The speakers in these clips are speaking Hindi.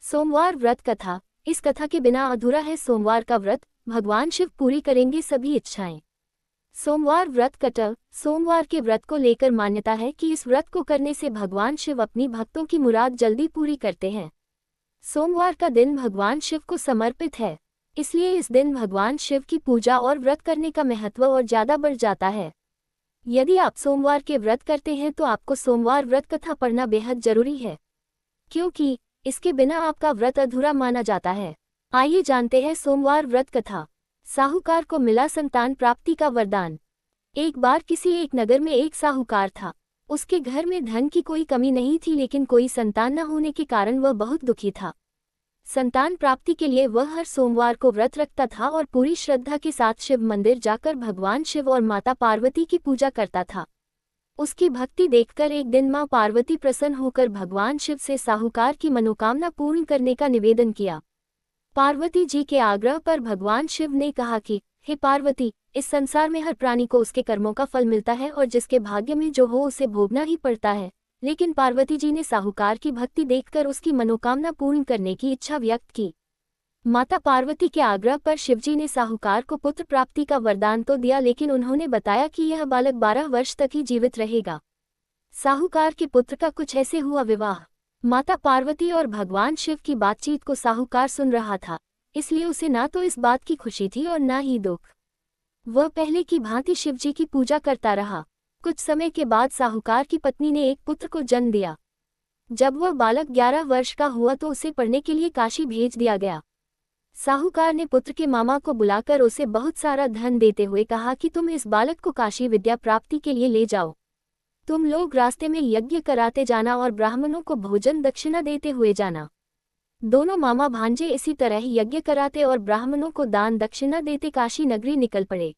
सोमवार व्रत कथा। इस कथा के बिना अधूरा है सोमवार का व्रत। भगवान शिव पूरी करेंगे सभी इच्छाएं। सोमवार व्रत कथा। सोमवार के व्रत को लेकर मान्यता है कि इस व्रत को करने से भगवान शिव अपनी भक्तों की मुराद जल्दी पूरी करते हैं। सोमवार का दिन भगवान शिव को समर्पित है, इसलिए इस दिन भगवान शिव की पूजा और व्रत करने का महत्व और ज्यादा बढ़ जाता है। यदि आप सोमवार के व्रत करते हैं तो आपको सोमवार व्रत कथा पढ़ना बेहद जरूरी है, क्योंकि इसके बिना आपका व्रत अधूरा माना जाता है। आइए जानते हैं सोमवार व्रत कथा। साहूकार को मिला संतान प्राप्ति का वरदान। एक बार किसी एक नगर में एक साहूकार था। उसके घर में धन की कोई कमी नहीं थी, लेकिन कोई संतान न होने के कारण वह बहुत दुखी था। संतान प्राप्ति के लिए वह हर सोमवार को व्रत रखता था और पूरी श्रद्धा के साथ शिव मंदिर जाकर भगवान शिव और माता पार्वती की पूजा करता था। उसकी भक्ति देखकर एक दिन मां पार्वती प्रसन्न होकर भगवान शिव से साहूकार की मनोकामना पूर्ण करने का निवेदन किया। पार्वती जी के आग्रह पर भगवान शिव ने कहा कि हे पार्वती, इस संसार में हर प्राणी को उसके कर्मों का फल मिलता है और जिसके भाग्य में जो हो उसे भोगना ही पड़ता है। लेकिन पार्वती जी ने साहूकार की भक्ति देखकर उसकी मनोकामना पूर्ण करने की इच्छा व्यक्त की। माता पार्वती के आग्रह पर शिवजी ने साहूकार को पुत्र प्राप्ति का वरदान तो दिया, लेकिन उन्होंने बताया कि यह बालक 12 वर्ष तक ही जीवित रहेगा। साहूकार के पुत्र का कुछ ऐसे हुआ विवाह। माता पार्वती और भगवान शिव की बातचीत को साहूकार सुन रहा था, इसलिए उसे ना तो इस बात की खुशी थी और ना ही दुख। वह पहले की भांति शिवजी की पूजा करता रहा। कुछ समय के बाद साहूकार की पत्नी ने एक पुत्र को जन्म दिया। जब वह बालक 11 वर्ष का हुआ तो उसे पढ़ने के लिए काशी भेज दिया गया। साहूकार ने पुत्र के मामा को बुलाकर उसे बहुत सारा धन देते हुए कहा कि तुम इस बालक को काशी विद्या प्राप्ति के लिए ले जाओ। तुम लोग रास्ते में यज्ञ कराते जाना और ब्राह्मणों को भोजन दक्षिणा देते हुए जाना। दोनों मामा भांजे इसी तरह यज्ञ कराते और ब्राह्मणों को दान दक्षिणा देते काशी नगरी निकल पड़े।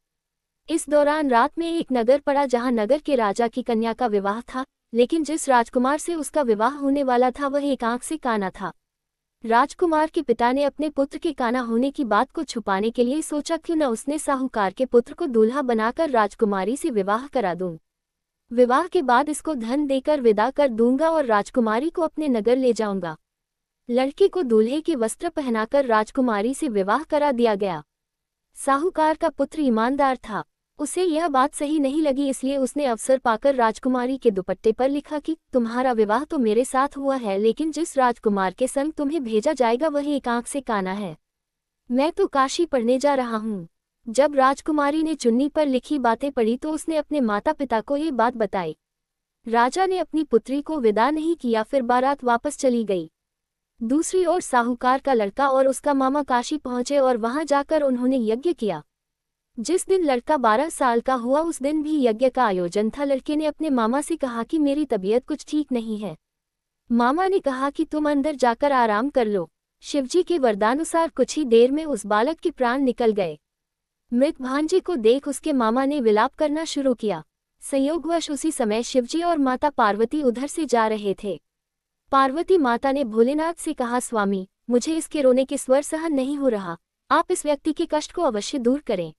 इस दौरान रात में एक नगर पड़ा जहां नगर के राजा की कन्या का विवाह था, लेकिन जिस राजकुमार से उसका विवाह होने वाला था वह एक आंख से काना था। राजकुमार के पिता ने अपने पुत्र के काना होने की बात को छुपाने के लिए सोचा क्यों न उसने साहूकार के पुत्र को दूल्हा बनाकर राजकुमारी से विवाह करा दूं। विवाह के बाद इसको धन देकर विदा कर दूंगा और राजकुमारी को अपने नगर ले जाऊंगा। लड़के को दूल्हे के वस्त्र पहनाकर राजकुमारी से विवाह करा दिया गया। साहूकार का पुत्र ईमानदार था, उसे यह बात सही नहीं लगी, इसलिए उसने अवसर पाकर राजकुमारी के दुपट्टे पर लिखा कि तुम्हारा विवाह तो मेरे साथ हुआ है, लेकिन जिस राजकुमार के संग तुम्हें भेजा जाएगा वह एक आंख से काना है। मैं तो काशी पढ़ने जा रहा हूँ। जब राजकुमारी ने चुन्नी पर लिखी बातें पढ़ी तो उसने अपने माता पिता को ये बात बताई। राजा ने अपनी पुत्री को विदा नहीं किया, फिर बारात वापस चली गई। दूसरी ओर साहूकार का लड़का और उसका मामा काशी पहुंचे और वहां जाकर उन्होंने यज्ञ किया। जिस दिन लड़का 12 साल का हुआ उस दिन भी यज्ञ का आयोजन था। लड़के ने अपने मामा से कहा कि मेरी तबीयत कुछ ठीक नहीं है। मामा ने कहा कि तुम अंदर जाकर आराम कर लो। शिवजी के वरदानुसार कुछ ही देर में उस बालक के प्राण निकल गए। मृत भांजे को देख उसके मामा ने विलाप करना शुरू किया। संयोगवश उसी समय शिवजी और माता पार्वती उधर से जा रहे थे। पार्वती माता ने भोलेनाथ से कहा, स्वामी, मुझे इसके रोने के स्वर सहन नहीं हो रहा, आप इस व्यक्ति के कष्ट को अवश्य दूर करें।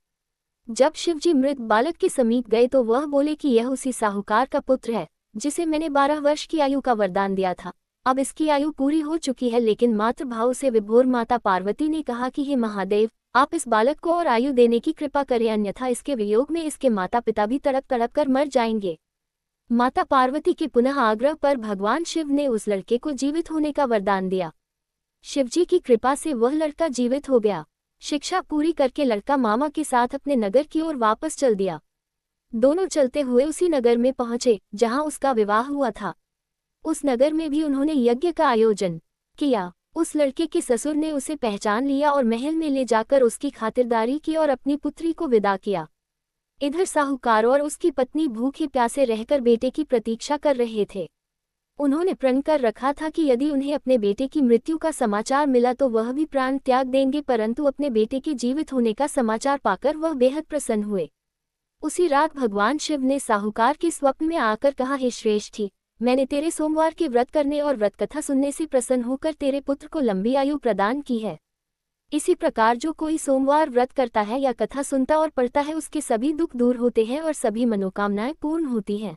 जब शिवजी मृत बालक के समीप गए तो वह बोले कि यह उसी साहूकार का पुत्र है जिसे मैंने 12 वर्ष की आयु का वरदान दिया था। अब इसकी आयु पूरी हो चुकी है, लेकिन मातृभाव से विभोर माता पार्वती ने कहा कि हे महादेव, आप इस बालक को और आयु देने की कृपा करें, अन्यथा इसके वियोग में इसके माता पिता भी तड़प तड़प कर मर जाएंगे। माता पार्वती के पुनः आग्रह पर भगवान शिव ने उस लड़के को जीवित होने का वरदान दिया। शिवजी की कृपा से वह लड़का जीवित हो गया। शिक्षा पूरी करके लड़का मामा के साथ अपने नगर की ओर वापस चल दिया। दोनों चलते हुए उसी नगर में पहुंचे जहां उसका विवाह हुआ था। उस नगर में भी उन्होंने यज्ञ का आयोजन किया। उस लड़के के ससुर ने उसे पहचान लिया और महल में ले जाकर उसकी खातिरदारी की और अपनी पुत्री को विदा किया। इधर साहूकार और उसकी पत्नी भूखे प्यासे रहकर बेटे की प्रतीक्षा कर रहे थे। उन्होंने प्रण कर रखा था कि यदि उन्हें अपने बेटे की मृत्यु का समाचार मिला तो वह भी प्राण त्याग देंगे, परंतु अपने बेटे के जीवित होने का समाचार पाकर वह बेहद प्रसन्न हुए। उसी रात भगवान शिव ने साहूकार के स्वप्न में आकर कहा, हे श्रेष्ठी, मैंने तेरे सोमवार के व्रत करने और व्रत कथा सुनने से प्रसन्न होकर तेरे पुत्र को लंबी आयु प्रदान की है। इसी प्रकार जो कोई सोमवार व्रत करता है या कथा सुनता और पढ़ता है उसके सभी दुख दूर होते हैं और सभी मनोकामनाएं पूर्ण होती हैं।